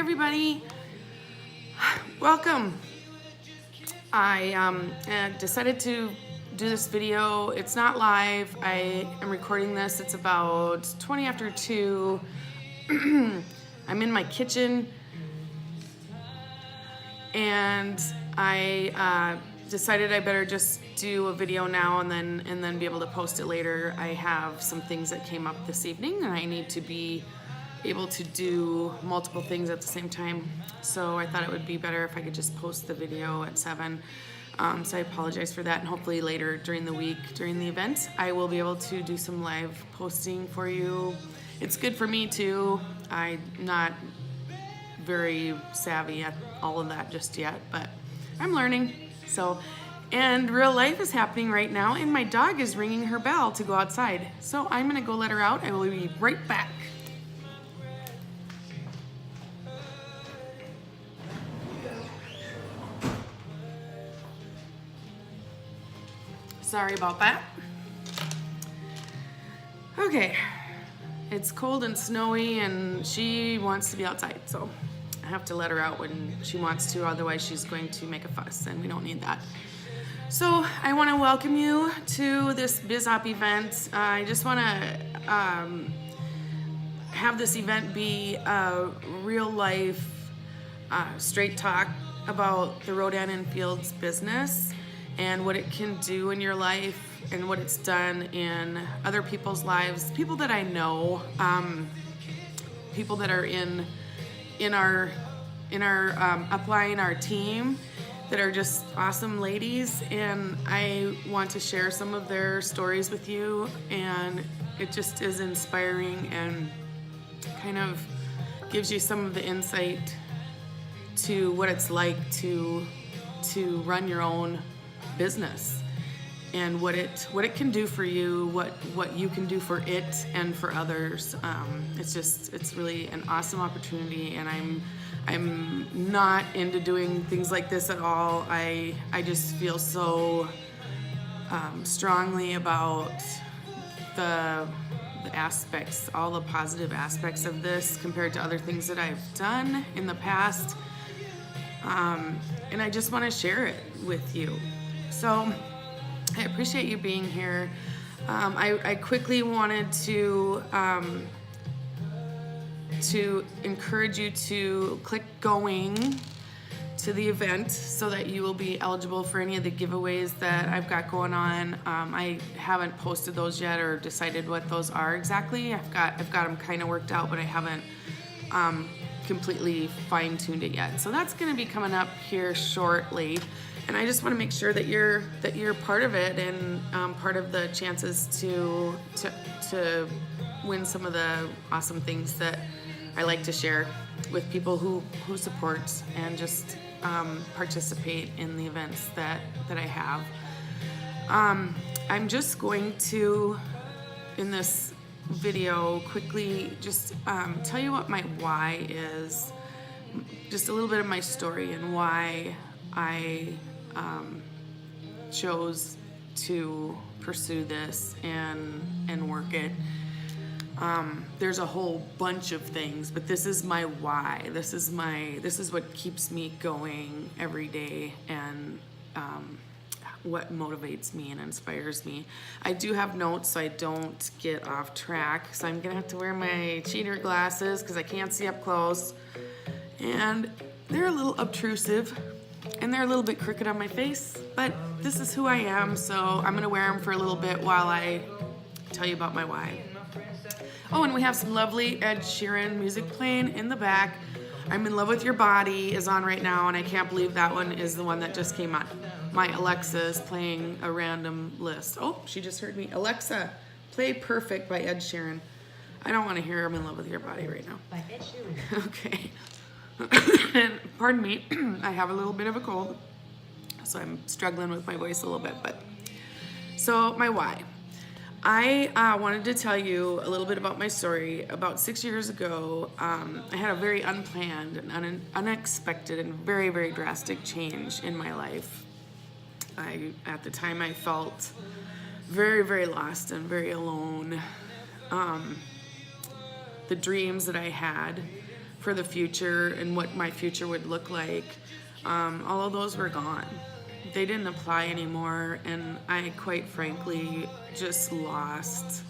everybody. Welcome. I decided to do this video. It's not live. I am recording this. It's about 20 after 2. I'm in my kitchen and I decided I better just do a video now and then be able to post it later. I have some things that came up this evening and I need to be able to do multiple things at the same time. So I thought it would be better if I could just post the video at 7. So I apologize for that, and hopefully later during the week, during the event, I will be able to do some live posting for you. It's good for me too. I'm not very savvy at all of that just yet, but I'm learning. So, and real life is happening right now, and my dog is ringing her bell to go outside. So I'm gonna go let her out. I will be right back. Sorry about that. Okay, it's cold and snowy and she wants to be outside, so I have to let her out when she wants to, otherwise she's going to make a fuss and we don't need that. So I want to welcome you to this BizOp event. I just want to have this event be a real life straight talk about the Rodan Fields business and what it can do in your life and what it's done in other people's lives, people that I know, people that are in our upline, our team, that are just awesome ladies, and I want to share some of their stories with you, and it just is inspiring and kind of gives you some of the insight to what it's like to run your own business and what it can do for you, what you can do for it and for others. It's really an awesome opportunity, and I'm not into doing things like this at all. I just feel so strongly about the aspects, all the positive aspects of this compared to other things that I've done in the past, and I just want to share it with you. So I appreciate you being here. I quickly wanted to encourage you to click going to the event so that you will be eligible for any of the giveaways that I've got going on. I haven't posted those yet or decided what those are exactly. I've got them kind of worked out, but I haven't completely fine-tuned it yet. So that's going to be coming up here shortly. And I just want to make sure that you're part of it and part of the chances to win some of the awesome things that I like to share with people who support and just participate in the events that I have. I'm just going to, in this video, quickly just tell you what my why is, just a little bit of my story and why I chose to pursue this and work it. There's a whole bunch of things, but this is my why. This is what keeps me going every day, and what motivates me and inspires me. I do have notes so I don't get off track, so I'm gonna have to wear my cheater glasses because I can't see up close, and they're a little obtrusive and they're a little bit crooked on my face, but this is who I am, so I'm gonna wear them for a little bit while I tell you about my why. Oh, and we have some lovely Ed Sheeran music playing in the back. I'm in Love With Your Body is on right now, and I can't believe that one is the one that just came on. My Alexa is playing a random list. Oh, she just heard me. Alexa, play Perfect by Ed Sheeran. I don't want to hear I'm in Love With Your Body right now. By Ed Sheeran. Okay. And pardon me, I have a little bit of a cold, so I'm struggling with my voice a little bit. But so my why. I wanted to tell you a little bit about my story. About 6 years ago, I had a very unplanned and unexpected and very, very drastic change in my life. At the time, I felt very, very lost and very alone. The dreams that I had for the future and what my future would look like, all of those were gone. They didn't apply anymore, and I quite frankly just lost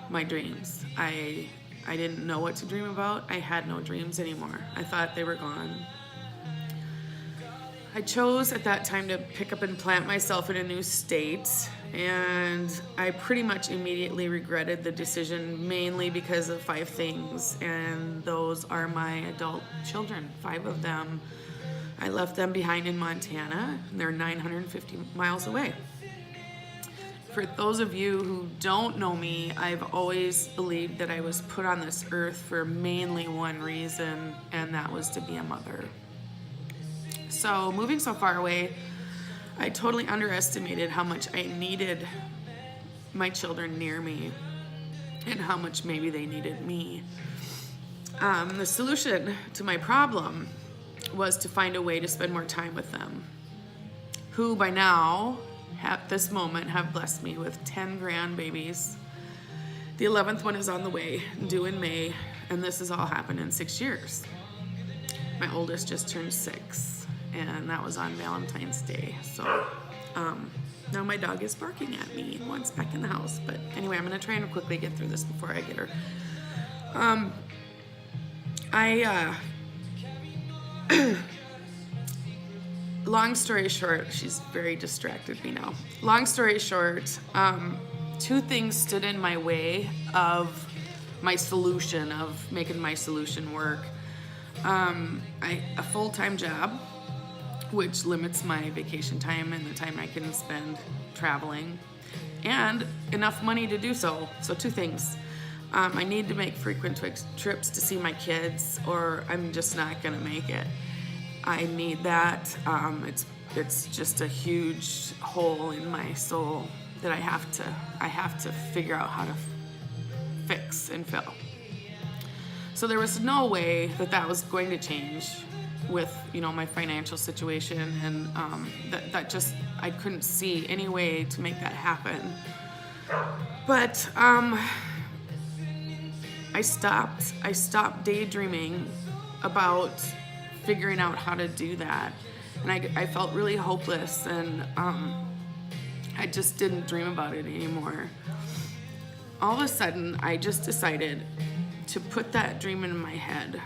my dreams. I didn't know what to dream about. I had no dreams anymore. I thought they were gone. I chose at that time to pick up and plant myself in a new state, and I pretty much immediately regretted the decision, mainly because of 5 things, and those are my adult children, 5 of them. I left them behind in Montana, and they're 950 miles away. For those of you who don't know me, I've always believed that I was put on this earth for mainly one reason, and that was to be a mother. So moving so far away, I totally underestimated how much I needed my children near me and how much maybe they needed me. The solution to my problem was to find a way to spend more time with them, who by now, at this moment, have blessed me with 10 grandbabies. The 11th one is on the way, due in May, and this has all happened in 6 years. My oldest just turned 6, and that was on Valentine's Day. So now my dog is barking at me and wants back in the house. But anyway, I'm going to try and quickly get through this before I get her. Long story short, she's very distracted me now. Long story short, 2 things stood in my way of my solution, of making my solution work. A full-time job, which limits my vacation time and the time I can spend traveling, and enough money to do so. So 2 things. I need to make frequent trips to see my kids, or I'm just not going to make it. I need that. It's just a huge hole in my soul that I have to figure out how to fix and fill. So there was no way that was going to change with my financial situation, and that just, I couldn't see any way to make that happen. But I stopped daydreaming about figuring out how to do that, and I felt really hopeless, and I just didn't dream about it anymore. All of a sudden, I just decided to put that dream in my head,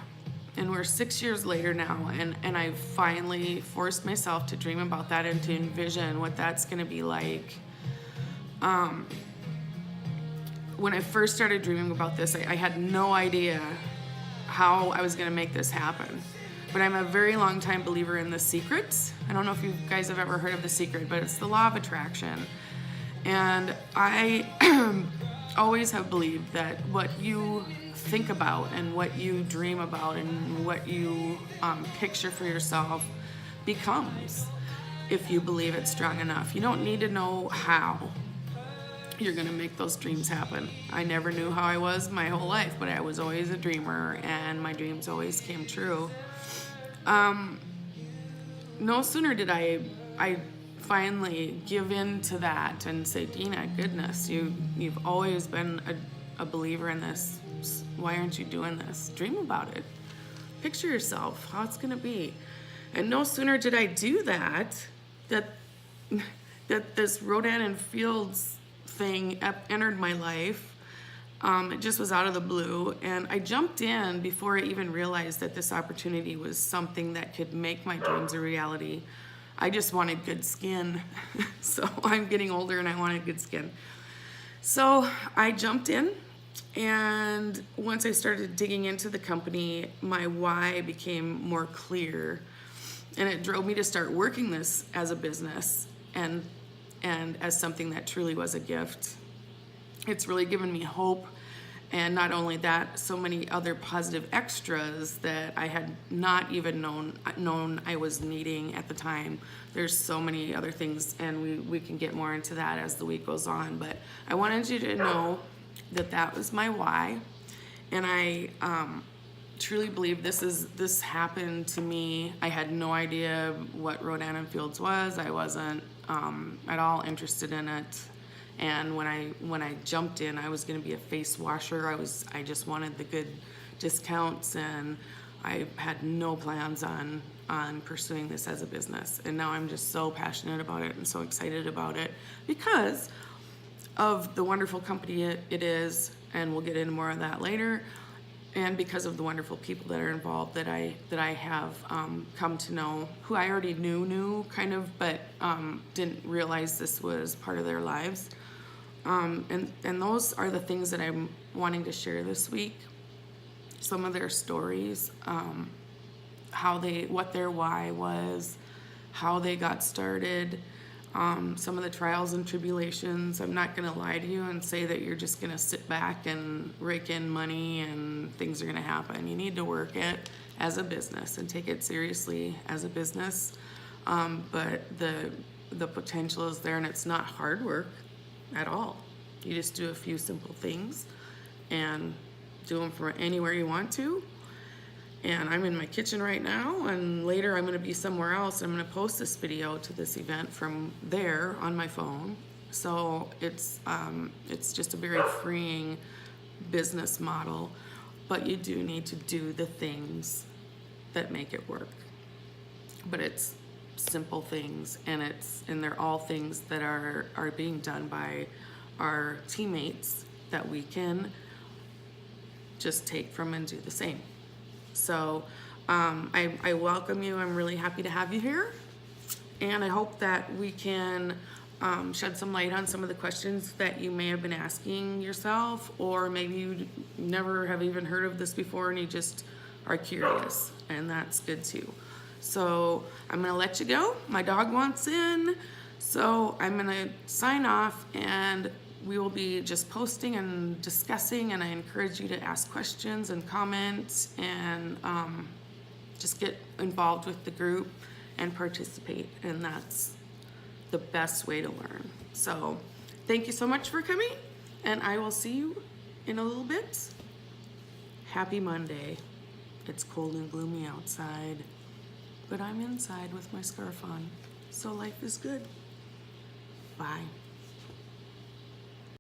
and we're 6 years later now, and I've finally forced myself to dream about that and to envision what that's going to be like. When I first started dreaming about this, I had no idea how I was going to make this happen. But I'm a very long time believer in The Secret. I don't know if you guys have ever heard of The Secret, but it's the law of attraction. And I always have believed that what you think about and what you dream about and what you picture for yourself becomes, if you believe it strong enough. You don't need to know how you're going to make those dreams happen. I never knew how I was my whole life, but I was always a dreamer, and my dreams always came true. No sooner did I finally give in to that and say, Dina, goodness, you've always been a believer in this. Why aren't you doing this? Dream about it. Picture yourself, how it's going to be. And no sooner did I do that this Rodan Fields thing entered my life. It just was out of the blue, and I jumped in before I even realized that this opportunity was something that could make my dreams a reality. I just wanted good skin. So I'm getting older and I wanted good skin. So I jumped in, and once I started digging into the company, my why became more clear, and it drove me to start working this as a business and as something that truly was a gift. It's really given me hope, and not only that, so many other positive extras that I had not even known I was needing at the time. There's so many other things, and we can get more into that as the week goes on, but I wanted you to know that was my why, and I truly believe this happened to me. I had no idea what Rodan Fields was. I wasn't at all interested in it. And when I jumped in, I was going to be a face washer. I just wanted the good discounts, and I had no plans on pursuing this as a business, and now I'm just so passionate about it and so excited about it because of the wonderful company it is, and we'll get into more of that later, and because of the wonderful people that are involved that I have come to know, who I already knew kind of, but didn't realize this was part of their lives. And those are the things that I'm wanting to share this week. Some of their stories, what their why was, how they got started, some of the trials and tribulations. I'm not going to lie to you and say that you're just going to sit back and rake in money and things are going to happen. You need to work it as a business and take it seriously as a business. But the potential is there, and it's not hard work at all. You just do a few simple things and do them from anywhere you want to. And I'm in my kitchen right now, and later I'm going to be somewhere else. I'm going to post this video to this event from there on my phone. So it's just a very freeing business model, but you do need to do the things that make it work. But it's simple things, and they're all things that are being done by our teammates that we can just take from and do the same. So I welcome you. I'm really happy to have you here, and I hope that we can shed some light on some of the questions that you may have been asking yourself, or maybe you never have even heard of this before and you just are curious, and that's good too. So I'm gonna let you go. My dog wants in, so I'm gonna sign off, and we will be just posting and discussing, and I encourage you to ask questions and comment and just get involved with the group and participate, and that's the best way to learn. So thank you so much for coming, and I will see you in a little bit. Happy Monday. It's cold and gloomy outside, but I'm inside with my scarf on, so life is good. Bye.